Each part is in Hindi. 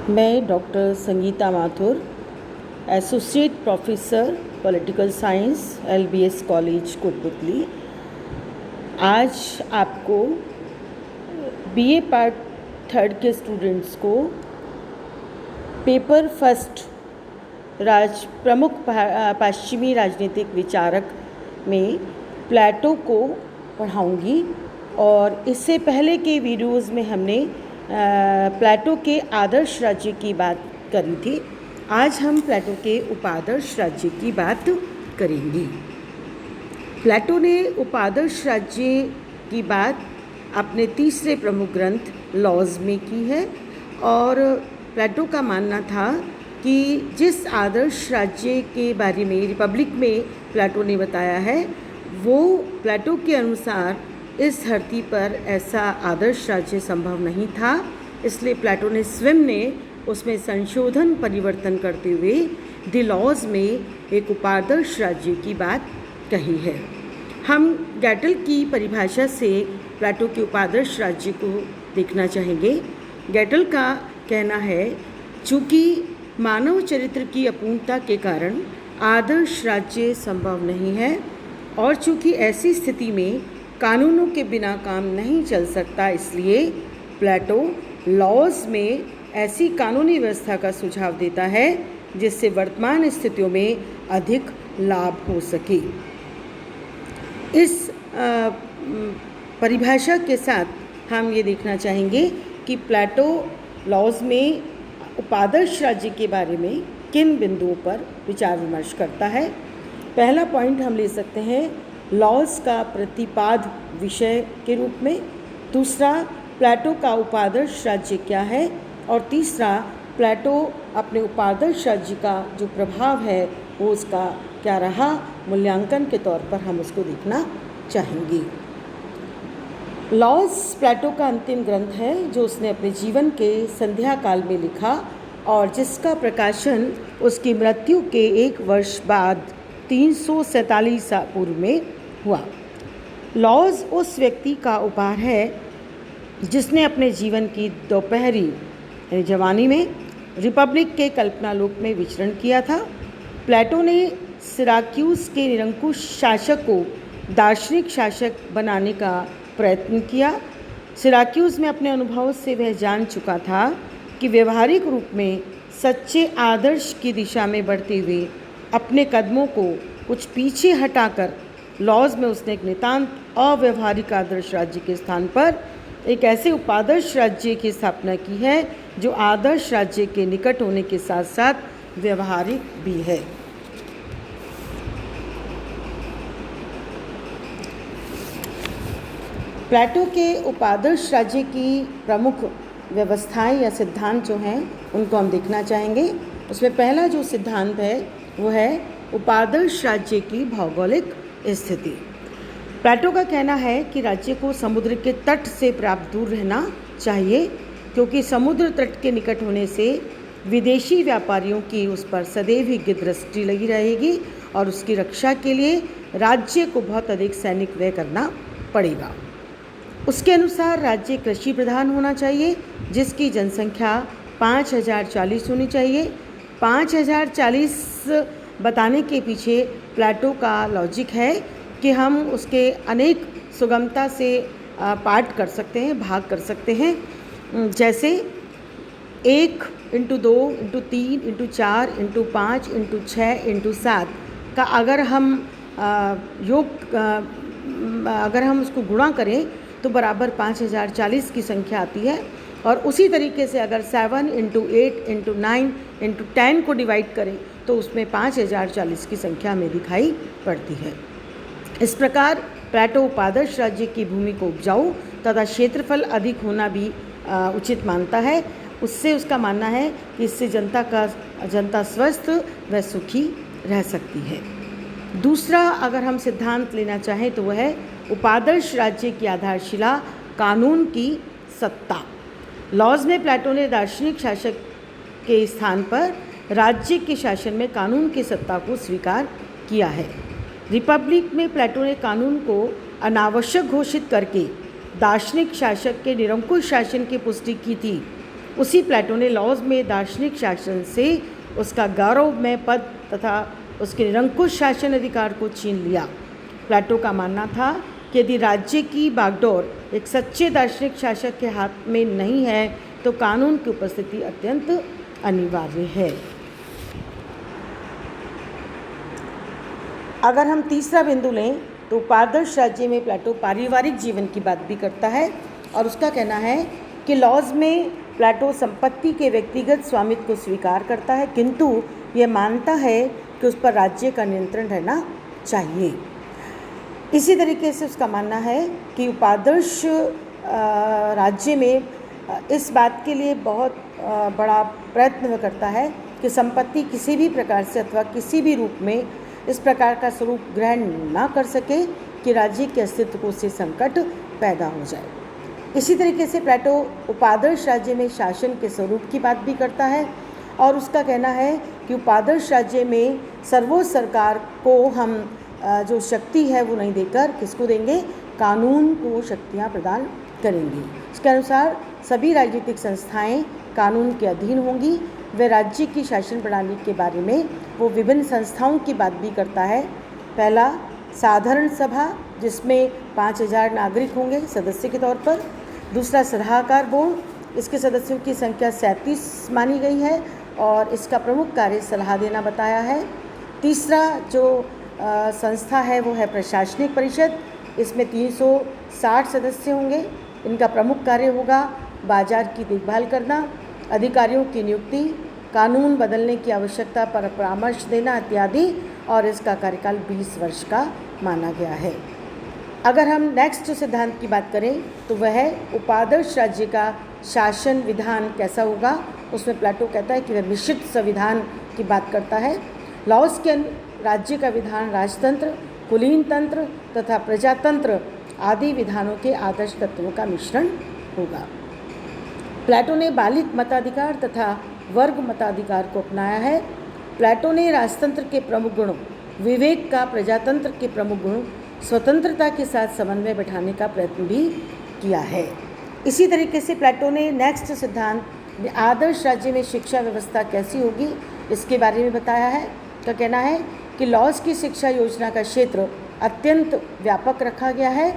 मैं doctor Sangeeta Mathur, associate professor political science, LBS college Kotputli, आज आपको BA पार्ट 3 के स्टूडेंट्स को पेपर फर्स्ट प्रमुख पश्चिमी राजनीतिक विचारक में प्लेटो को पढ़ाऊंगी। और इससे पहले के वीडियोज़ में हमने प्लेटो के आदर्श राज्य की बात करी थी। आज हम प्लेटो के उपादर्श राज्य की बात करेंगे। प्लेटो ने उपादर्श राज्य की बात अपने तीसरे प्रमुख ग्रंथ लॉज में की है। और प्लेटो का मानना था कि जिस आदर्श राज्य के बारे में रिपब्लिक में प्लेटो ने बताया है, वो प्लेटो के अनुसार इस धरती पर ऐसा आदर्श राज्य संभव नहीं था। इसलिए प्लेटो ने स्वयं ने उसमें संशोधन परिवर्तन करते हुए द लॉज में एक उपादर्श राज्य की बात कही है। हम गैटल की परिभाषा से प्लेटो के उपादर्श राज्य को देखना चाहेंगे। गैटल का कहना है, चूँकि मानव चरित्र की अपूर्णता के कारण आदर्श राज्य संभव नहीं है और चूँकि ऐसी स्थिति में कानूनों के बिना काम नहीं चल सकता, इसलिए प्लेटो लॉज में ऐसी कानूनी व्यवस्था का सुझाव देता है जिससे वर्तमान स्थितियों में अधिक लाभ हो सके। इस परिभाषा के साथ हम ये देखना चाहेंगे कि प्लेटो लॉज में उपादर्श राज्य के बारे में किन बिंदुओं पर विचार विमर्श करता है। पहला पॉइंट हम ले सकते हैं लॉज का प्रतिपाद विषय के रूप में। दूसरा, प्लेटो का उपादर्श राज्य क्या है। और तीसरा, प्लेटो अपने उपादर्श राज्य का जो प्रभाव है वो उसका क्या रहा, मूल्यांकन के तौर पर हम उसको देखना चाहेंगे। लॉज प्लेटो का अंतिम ग्रंथ है जो उसने अपने जीवन के संध्या काल में लिखा और जिसका प्रकाशन उसकी मृत्यु के 1 वर्ष बाद 347 पूर्व में हुआ। लॉज उस व्यक्ति का उपहार है जिसने अपने जीवन की दोपहरी यानी जवानी में रिपब्लिक के कल्पनालोक में विचरण किया था। प्लेटो ने सिराक्यूस के निरंकुश शासक को दार्शनिक शासक बनाने का प्रयत्न किया। सिराक्यूस में अपने अनुभव से वह जान चुका था कि व्यवहारिक रूप में सच्चे आदर्श की दिशा में बढ़ते हुए अपने कदमों को कुछ पीछे हटाकर लॉज में उसने एक नितांत अव्यवहारिक आदर्श राज्य के स्थान पर एक ऐसे उपादर्श राज्य की स्थापना की है जो आदर्श राज्य के निकट होने के साथ साथ व्यवहारिक भी है। प्लेटो के उपादर्श राज्य की प्रमुख व्यवस्थाएं या सिद्धांत जो हैं उनको हम देखना चाहेंगे। उसमें पहला जो सिद्धांत है वो है उपादर्श राज्य की भौगोलिक स्थिति। प्लेटो का कहना है कि राज्य को समुद्र के तट से पर्याप्त दूर रहना चाहिए, क्योंकि समुद्र तट के निकट होने से विदेशी व्यापारियों की उस पर सदैव ही दृष्टि लगी रहेगी और उसकी रक्षा के लिए राज्य को बहुत अधिक सैनिक व्यय करना पड़ेगा। उसके अनुसार राज्य कृषि प्रधान होना चाहिए जिसकी जनसंख्या 5040 होनी चाहिए। 5040 बताने के पीछे प्लेटो का लॉजिक है कि हम उसके अनेक सुगमता से पार्ट कर सकते हैं, भाग कर सकते हैं। जैसे 1 × 2 × 3 × 4 × 5 × 6 × 7 का अगर हम उसको गुणा करें तो बराबर 5040 की संख्या आती है। और उसी तरीके से अगर 7 × 8 × 9 × 10 को डिवाइड करें तो उसमें 5040 की संख्या हमें दिखाई पड़ती है। इस प्रकार प्लेटो उपादर्श राज्य की भूमि को उपजाऊ तथा क्षेत्रफल अधिक होना भी उचित मानता है। उससे उसका मानना है कि इससे जनता स्वस्थ व सुखी रह सकती है। दूसरा अगर हम सिद्धांत लेना चाहें तो वह है उपादर्श राज्य की आधारशिला कानून की सत्ता। लॉज में प्लेटो ने दार्शनिक शासक के स्थान पर राज्य के शासन में कानून की सत्ता को स्वीकार किया है। रिपब्लिक में प्लेटो ने कानून को अनावश्यक घोषित करके दार्शनिक शासक के निरंकुश शासन की पुष्टि की थी। उसी प्लेटो ने लॉज में दार्शनिक शासन से उसका गौरवमय पद तथा उसके निरंकुश शासन अधिकार को छीन लिया। प्लेटो का मानना था कि यदि राज्य की बागडोर एक सच्चे दार्शनिक शासक के हाथ में नहीं है तो कानून की उपस्थिति अत्यंत अनिवार्य है। अगर हम तीसरा बिंदु लें तो उपादर्श राज्य में प्लेटो पारिवारिक जीवन की बात भी करता है और उसका कहना है कि लॉज में प्लेटो संपत्ति के व्यक्तिगत स्वामित्व को स्वीकार करता है, किंतु यह मानता है कि उस पर राज्य का नियंत्रण रहना चाहिए। इसी तरीके से उसका मानना है कि उपादर्श राज्य में इस बात के लिए बहुत बड़ा प्रयत्न करता है कि संपत्ति किसी भी प्रकार से अथवा किसी भी रूप में इस प्रकार का स्वरूप ग्रहण ना कर सके कि राज्य के अस्तित्व को उससे संकट पैदा हो जाए। इसी तरीके से प्लेटो उपादर्श राज्य में शासन के स्वरूप की बात भी करता है और उसका कहना है कि उपादर्श राज्य में सर्वोच्च सरकार को हम जो शक्ति है वो नहीं देकर किसको देंगे, कानून को शक्तियाँ प्रदान करेंगे। इसके अनुसार सभी राजनीतिक संस्थाएं कानून के अधीन होंगी। वह राज्य की शासन प्रणाली के बारे में वो विभिन्न संस्थाओं की बात भी करता है। पहला, साधारण सभा जिसमें 5000 नागरिक होंगे सदस्य के तौर पर। दूसरा, सलाहकार बोर्ड, इसके सदस्यों की संख्या 37 मानी गई है और इसका प्रमुख कार्य सलाह देना बताया है। तीसरा जो संस्था है वो है प्रशासनिक परिषद, इसमें 360 सदस्य होंगे। इनका प्रमुख कार्य होगा बाजार की देखभाल करना, अधिकारियों की नियुक्ति, कानून बदलने की आवश्यकता पर परामर्श देना इत्यादि, और इसका कार्यकाल 20 वर्ष का माना गया है। अगर हम नेक्स्ट सिद्धांत की बात करें तो वह है उपादर्श राज्य का शासन विधान कैसा होगा। उसमें प्लेटो कहता है कि वह मिश्रित संविधान की बात करता है। लॉज के राज्य का विधान राजतंत्र, कुलीन तंत्र तथा प्रजातंत्र आदि विधानों के आदर्श तत्वों का मिश्रण होगा। प्लेटो ने बालिक मताधिकार तथा वर्ग मताधिकार को अपनाया है। प्लेटो ने राजतंत्र के प्रमुख गुणों, विवेक का प्रजातंत्र के प्रमुख गुण, स्वतंत्रता के साथ समन्वय बैठाने का प्रयत्न भी किया है। इसी तरीके से प्लेटो ने नेक्स्ट सिद्धांत आदर्श राज्य में शिक्षा व्यवस्था कैसी होगी इसके बारे में बताया है। का कहना है कि लॉज की शिक्षा योजना का क्षेत्र अत्यंत व्यापक रखा गया है।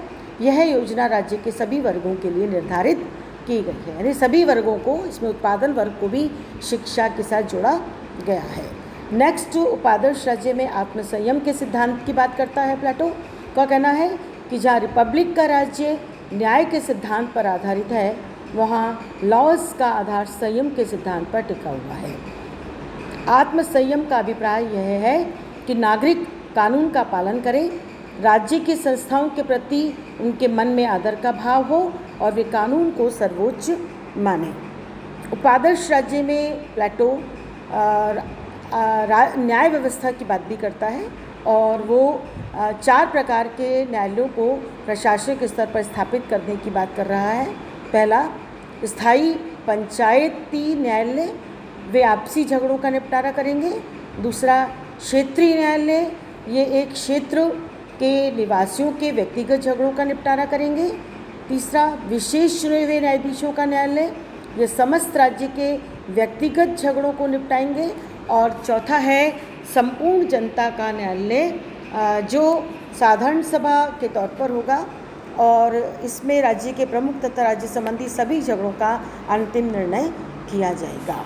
यह योजना राज्य के सभी वर्गों के लिए निर्धारित की गई है, यानी सभी वर्गों को, इसमें उत्पादन वर्ग को भी शिक्षा के साथ जोड़ा गया है। नेक्स्ट, उपादर्श राज्य में आत्मसंयम के सिद्धांत की बात करता है प्लेटो। का कहना है कि जहाँ रिपब्लिक का राज्य न्याय के सिद्धांत पर आधारित है वहाँ लॉज का आधार संयम के सिद्धांत पर टिका हुआ है। आत्मसंयम का अभिप्राय यह है कि नागरिक कानून का पालन करें, राज्य की संस्थाओं के प्रति उनके मन में आदर का भाव हो और वे कानून को सर्वोच्च माने। उपादर्श राज्य में प्लेटो न्याय व्यवस्था की बात भी करता है और वो 4 प्रकार के न्यायालयों को प्रशासनिक स्तर पर स्थापित करने की बात कर रहा है। पहला, स्थायी पंचायती न्यायालय, वे आपसी झगड़ों का निपटारा करेंगे। दूसरा, क्षेत्रीय न्यायालय, ये एक क्षेत्र के निवासियों के व्यक्तिगत झगड़ों का निपटारा करेंगे। तीसरा, विशेष चुने हुए न्यायाधीशों का न्यायालय, ये समस्त राज्य के व्यक्तिगत झगड़ों को निपटाएंगे। और चौथा है संपूर्ण जनता का न्यायालय, जो साधारण सभा के तौर पर होगा और इसमें राज्य के प्रमुख तथा राज्य संबंधी सभी झगड़ों का अंतिम निर्णय किया जाएगा।